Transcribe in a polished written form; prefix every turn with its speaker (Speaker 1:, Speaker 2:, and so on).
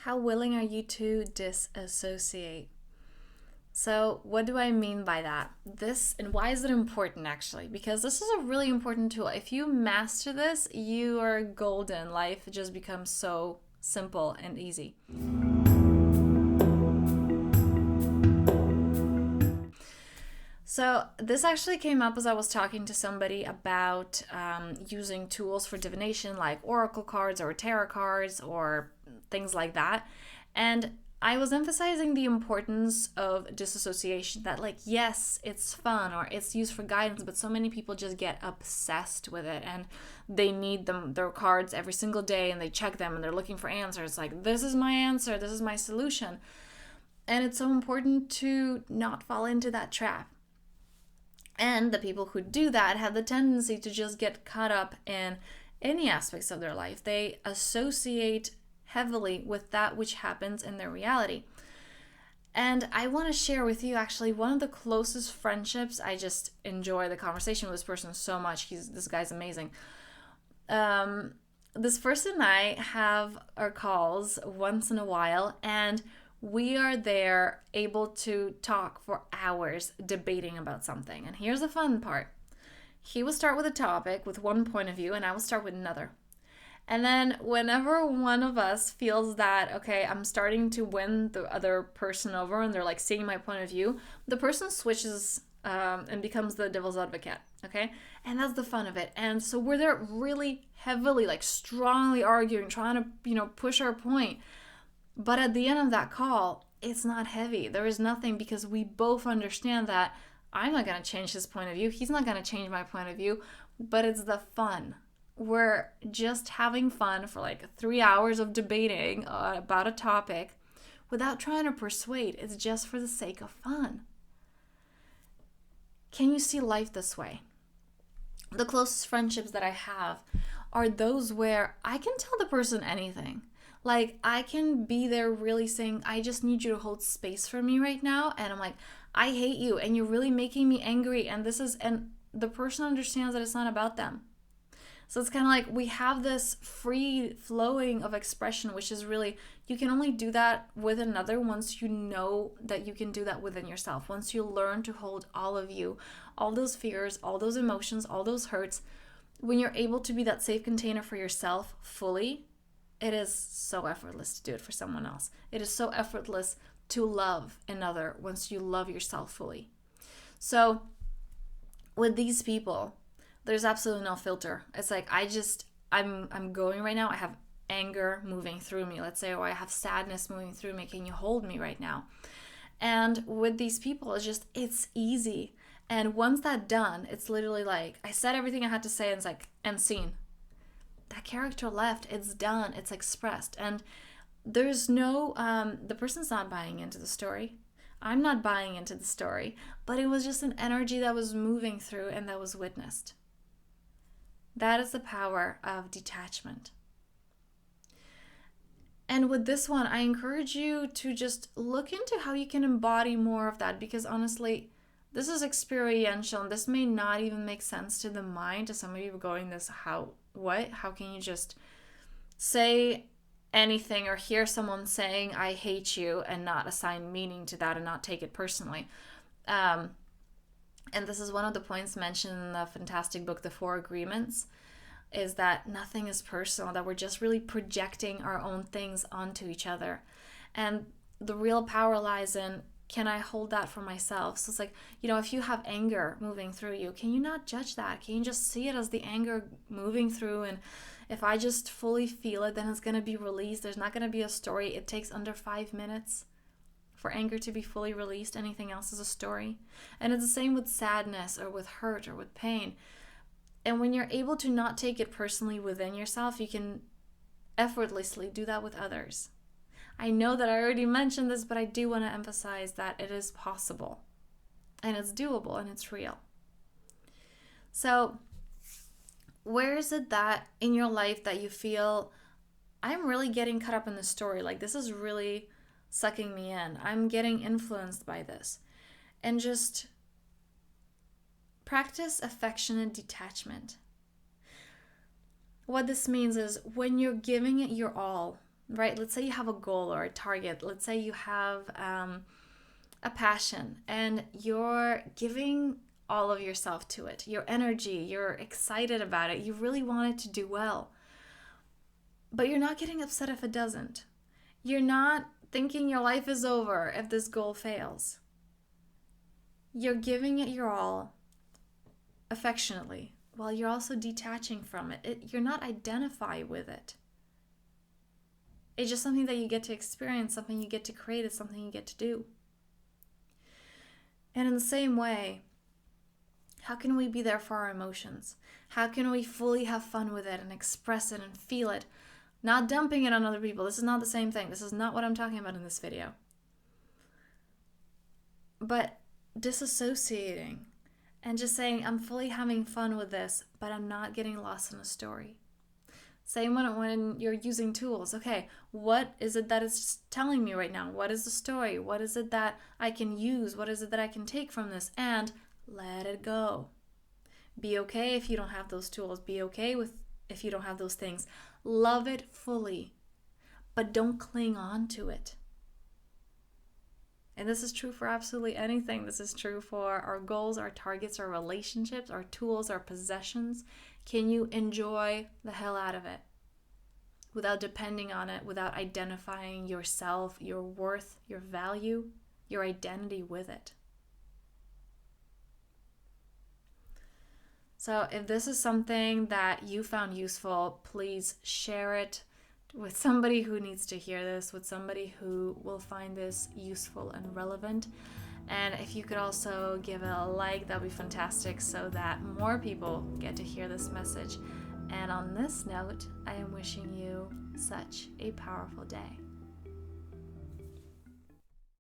Speaker 1: How willing are you to disassociate? So, what do I mean by that? This, and why is it important actually? Because this is a really important tool. If you master this, you are golden. Life just becomes so simple and easy. So, this actually came up as I was talking to somebody about using tools for divination like oracle cards or tarot cards or things like that. And I was emphasizing the importance of disassociation, that, like, yes, it's fun or it's used for guidance, but so many people just get obsessed with it and they need their cards every single day and they check them and they're looking for answers. Like, this is my answer, this is my solution. And it's so important to not fall into that trap. And the people who do that have the tendency to just get caught up in any aspects of their life. They associate heavily with that which happens in their reality. And I want to share with you actually one of the closest friendships. I just enjoy the conversation with this person so much. This guy's amazing. This person and I have our calls once in a while, and we are there able to talk for hours debating about something. And here's the fun part. He will start with a topic with one point of view, and I will start with another. And then whenever one of us feels that, okay, I'm starting to win the other person over and they're like seeing my point of view, the person switches and becomes the devil's advocate, okay? And that's the fun of it. And so we're there really heavily, like strongly arguing, trying to, push our point. But at the end of that call, it's not heavy. There is nothing, because we both understand that I'm not going to change his point of view. He's not going to change my point of view, but it's the fun. We're just having fun for like 3 hours of debating about a topic without trying to persuade. It's just for the sake of fun. Can you see life this way? The closest friendships that I have are those where I can tell the person anything. Like, I can be there really saying, I just need you to hold space for me right now. And I'm like, I hate you and you're really making me angry. And the person understands that it's not about them. So it's kind of like we have this free flowing of expression, which is really, you can only do that with another once you know that you can do that within yourself. Once you learn to hold all of you, all those fears, all those emotions, all those hurts, when you're able to be that safe container for yourself fully, it is so effortless to do it for someone else. It is so effortless to love another once you love yourself fully. So with these people, there's absolutely no filter. It's like I'm going right now. I have anger moving through me, let's say, or I have sadness moving through me. Can you hold me right now? And with these people, it's easy. And once that's done, it's literally like I said everything I had to say, and it's like, and scene. That character left, it's done, it's expressed. And there's no, the person's not buying into the story. I'm not buying into the story, but it was just an energy that was moving through and that was witnessed. That is the power of detachment. And with this one, I encourage you to just look into how you can embody more of that, because honestly, this is experiential and this may not even make sense to the mind. To some of you going this, how can you just say anything or hear someone saying I hate you and not assign meaning to that and not take it personally? And this is one of the points mentioned in the fantastic book, The Four Agreements, is that nothing is personal, that we're just really projecting our own things onto each other. And the real power lies in, can I hold that for myself? So it's like, if you have anger moving through you, can you not judge that? Can you just see it as the anger moving through? And if I just fully feel it, then it's going to be released. There's not going to be a story. It takes under 5 minutes for anger to be fully released. Anything else is a story. And it's the same with sadness or with hurt or with pain. And when you're able to not take it personally within yourself, you can effortlessly do that with others. I know that I already mentioned this, but I do want to emphasize that it is possible and it's doable and it's real. So where is it that in your life that you feel, I'm really getting caught up in this story, like this is really sucking me in, I'm getting influenced by this? And just practice affectionate detachment. What this means is when you're giving it your all, right? Let's say you have a goal or a target. Let's say you have a passion and you're giving all of yourself to it, your energy, you're excited about it, you really want it to do well. But you're not getting upset if it doesn't. You're not thinking your life is over if this goal fails. You're giving it your all affectionately while you're also detaching from it. You're not identify with it. It's just something that you get to experience, something you get to create, it's something you get to do. And in the same way, how can we be there for our emotions? How can we fully have fun with it and express it and feel it? Not dumping it on other people. This is not the same thing. This is not what I'm talking about in this video. But disassociating and just saying, I'm fully having fun with this, but I'm not getting lost in a story. Same when you're using tools. Okay, what is it that it's telling me right now? What is the story? What is it that I can use? What is it that I can take from this? And let it go. Be okay if you don't have those tools. Be okay with if you don't have those things. Love it fully, but don't cling on to it. And this is true for absolutely anything. This is true for our goals, our targets, our relationships, our tools, our possessions. Can you enjoy the hell out of it without depending on it, without identifying yourself, your worth, your value, your identity with it? So if this is something that you found useful, please share it with somebody who needs to hear this, with somebody who will find this useful and relevant. And if you could also give it a like, that would be fantastic so that more people get to hear this message. And on this note, I am wishing you such a powerful day.